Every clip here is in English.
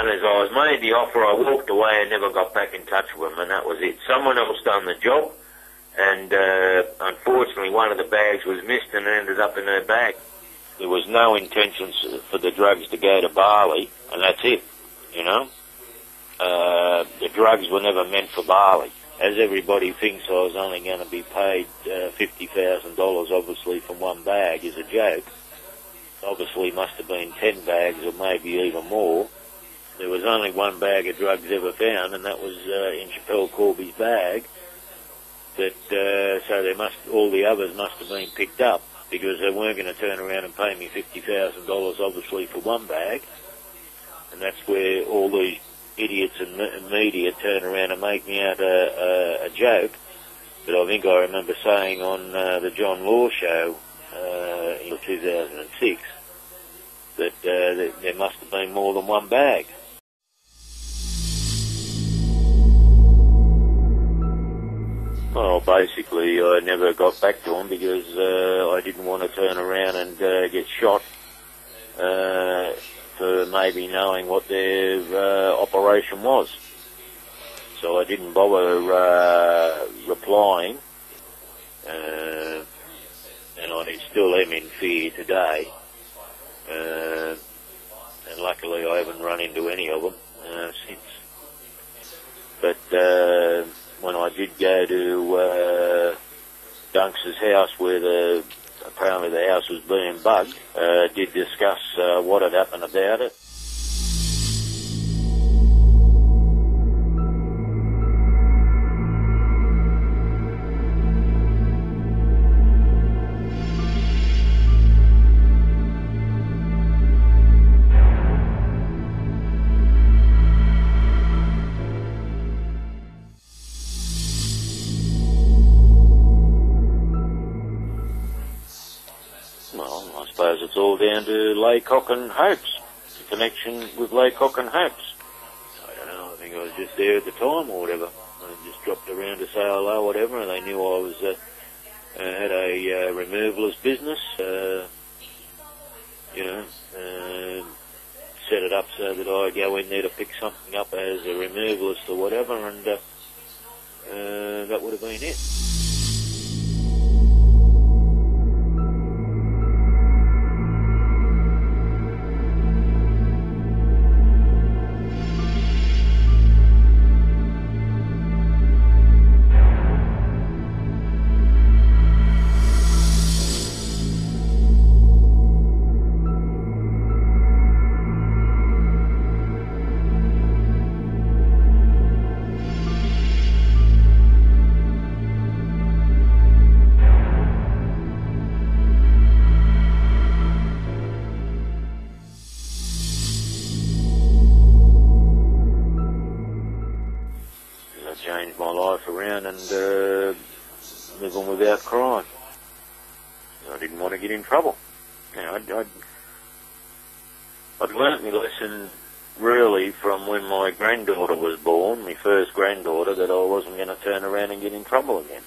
As I was made the offer, I walked away and never got back in touch with them, and that was it. Someone else done the job, and unfortunately one of the bags was missed and ended up in her bag. There was no intentions for the drugs to go to Bali, and that's it, you know. The drugs were never meant for Bali. As everybody thinks I was only going to be paid $50,000, obviously, from one bag is a joke. Obviously must have been 10 bags or maybe even more. There was only one bag of drugs ever found, and that was in Chappelle Corby's bag. But so all the others must have been picked up, because they weren't going to turn around and pay me $50,000, obviously, for one bag. And that's where all these idiots and media turn around and make me out a joke. But I think I remember saying on the John Law show in 2006 that there must have been more than one bag. Well, basically, I never got back to them because I didn't want to turn around and get shot for maybe knowing what their operation was. So I didn't bother replying, and I still am in fear today. And luckily I haven't run into any of them since. But when I did go to Dunks's house, where apparently the house was being bugged, did discuss what had happened about it. I suppose it's all down to Laycock and Hopes, the connection with Laycock and Hopes. I don't know, I think I was just there at the time or whatever. I just dropped around to say hello or whatever, and they knew I was had a removalist business, set it up so that I go in there to pick something up as a removalist or whatever, and that would have been it. Changed my life around and live on without crime. I didn't want to get in trouble. You know, I'd learnt my lesson really from when my granddaughter was born, my first granddaughter, that I wasn't going to turn around and get in trouble again.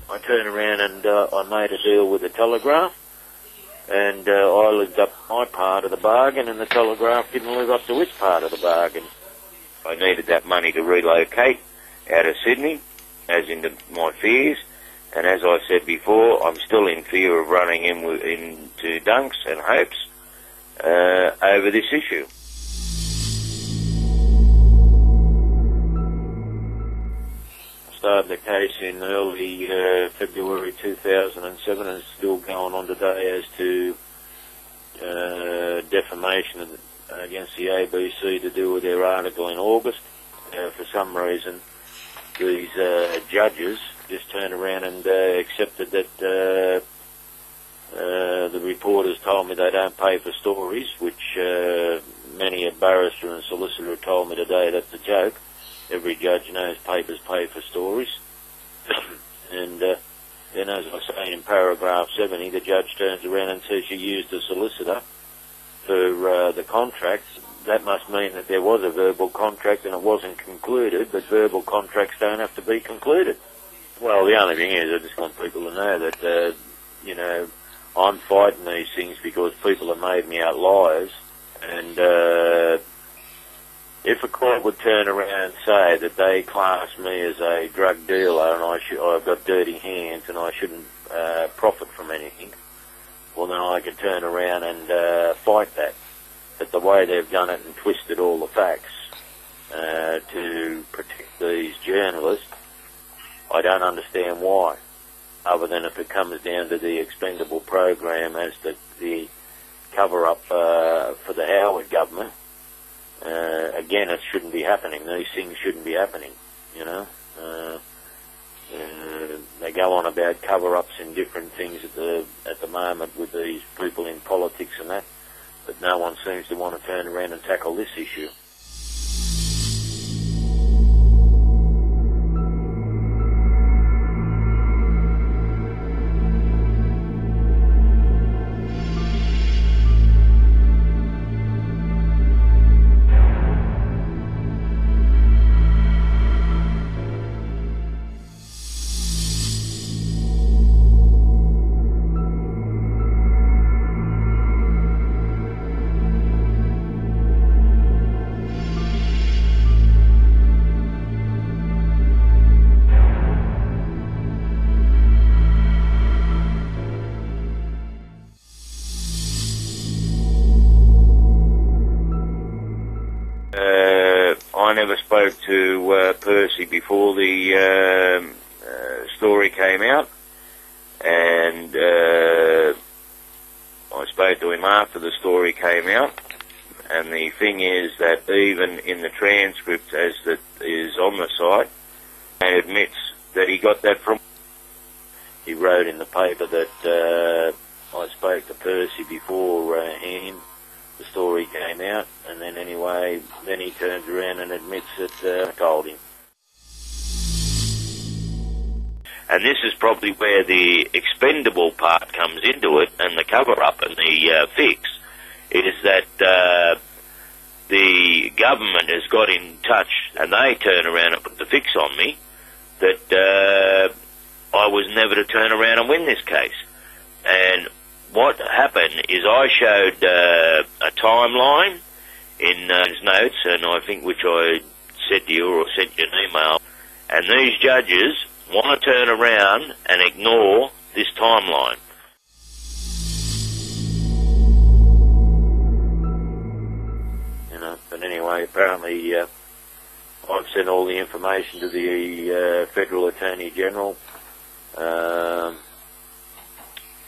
I turned around and I made a deal with the Telegraph, and I lived up my part of the bargain, and the Telegraph didn't live up to its part of the bargain. I needed that money to relocate out of Sydney, as into my fears, and as I said before, I'm still in fear of running into Dunks and Hopes over this issue. I started the case in early February 2007 and it's still going on today as to defamation against the ABC to do with their article in August. For some reason, these judges just turned around and accepted that the reporters told me they don't pay for stories, which many a barrister and solicitor have told me today that's a joke. Every judge knows papers pay for stories. And then, as I say in paragraph 70, the judge turns around and says you used a solicitor for the contracts. That must mean that there was a verbal contract and it wasn't concluded, but verbal contracts don't have to be concluded. Well, the only thing is, I just want people to know that, you know, I'm fighting these things because people have made me out liars, and if a court would turn around and say that they class me as a drug dealer and I've got dirty hands and I shouldn't profit from anything, well then I could turn around and fight that. But the way they've done it and twisted all the facts to protect these journalists, I don't understand why, other than if it comes down to the Expendable program as the cover-up for the Howard government. Again, it shouldn't be happening. These things shouldn't be happening, you know. They go on about cover-ups and different things at the moment with these people in politics and that, but no one seems to want to turn around and tackle this issue. I never spoke to Percy before the story came out, and I spoke to him after the story came out, and the thing is that even in the transcript as that is on the site, he admits that he got that from... He wrote in the paper that I spoke to Percy before the story came out, and then anyway, then he turns around and admits that I told him. And this is probably where the expendable part comes into it, and the cover-up and the fix, is that the government has got in touch, and they turn around and put the fix on me, that I was never to turn around and win this case. And what happened is I showed a timeline in his notes, and I think which I said to you or sent you an email, and these judges want to turn around and ignore this timeline. You know, but anyway, apparently I've sent all the information to the Federal Attorney General,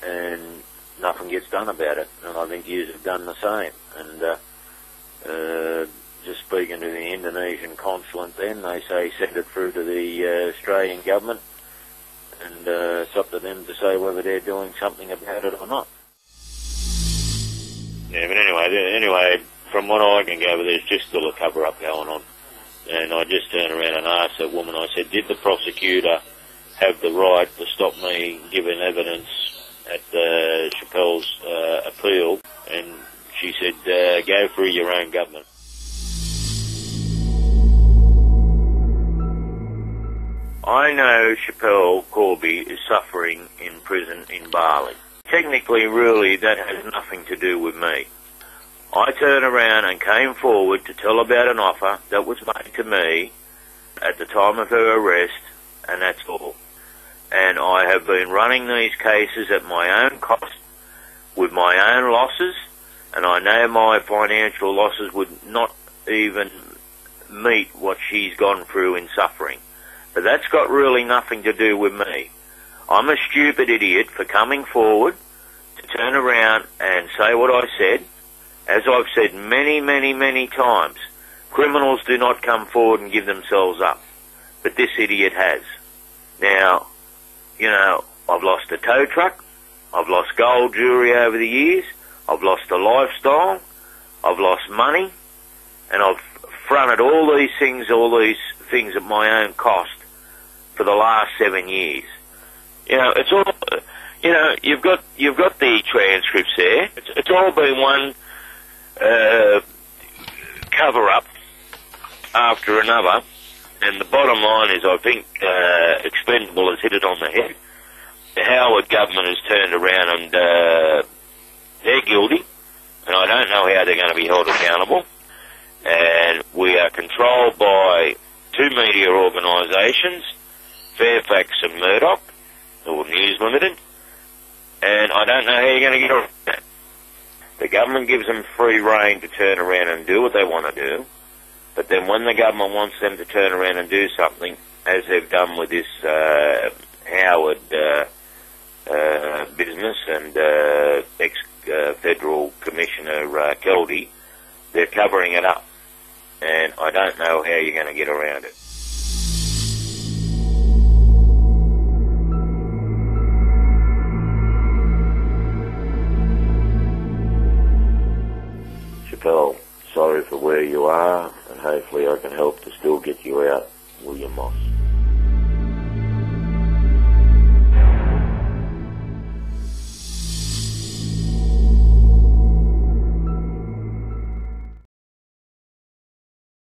and nothing gets done about it, and I think you have done the same. And just speaking to the Indonesian consulate then, they say send it through to the Australian government, and it's up to them to say whether they're doing something about it or not. Yeah, but anyway, from what I can gather, there's just still a cover-up going on. And I just turned around and asked that woman, I said, did the prosecutor have the right to stop me giving evidence at Chappelle's appeal? And she said, go through your own government. I know Chappelle Corby is suffering in prison in Bali. technically, really, that has nothing to do with me. I turned around and came forward to tell about an offer that was made to me at the time of her arrest, and that's all. And I have been running these cases at my own cost, with my own losses, and I know my financial losses would not even meet what she's gone through in suffering. But that's got really nothing to do with me. I'm a stupid idiot for coming forward to turn around and say what I said. As I've said many, many, many times, criminals do not come forward and give themselves up. But this idiot has. Now, you know, I've lost a tow truck, I've lost gold jewellery over the years, I've lost a lifestyle, I've lost money, and I've fronted all these things at my own cost for the last 7 years. You know, it's all, you know, you've got the transcripts there. It's all been one cover-up after another, and the bottom line is I think Expendable has hit it on the head. The Howard government has turned around and they're guilty, and I don't know how they're going to be held accountable. And we are controlled by two media organisations, Fairfax and Murdoch, or News Limited, and I don't know how you're going to get around that. The government gives them free rein to turn around and do what they want to do, but then when the government wants them to turn around and do something, as they've done with this Howard business and ex-Federal Commissioner Keldy, they're covering it up, and I don't know how you're going to get around it. Chappelle, sorry for where you are, and hopefully I can help to still get you out, William Moss.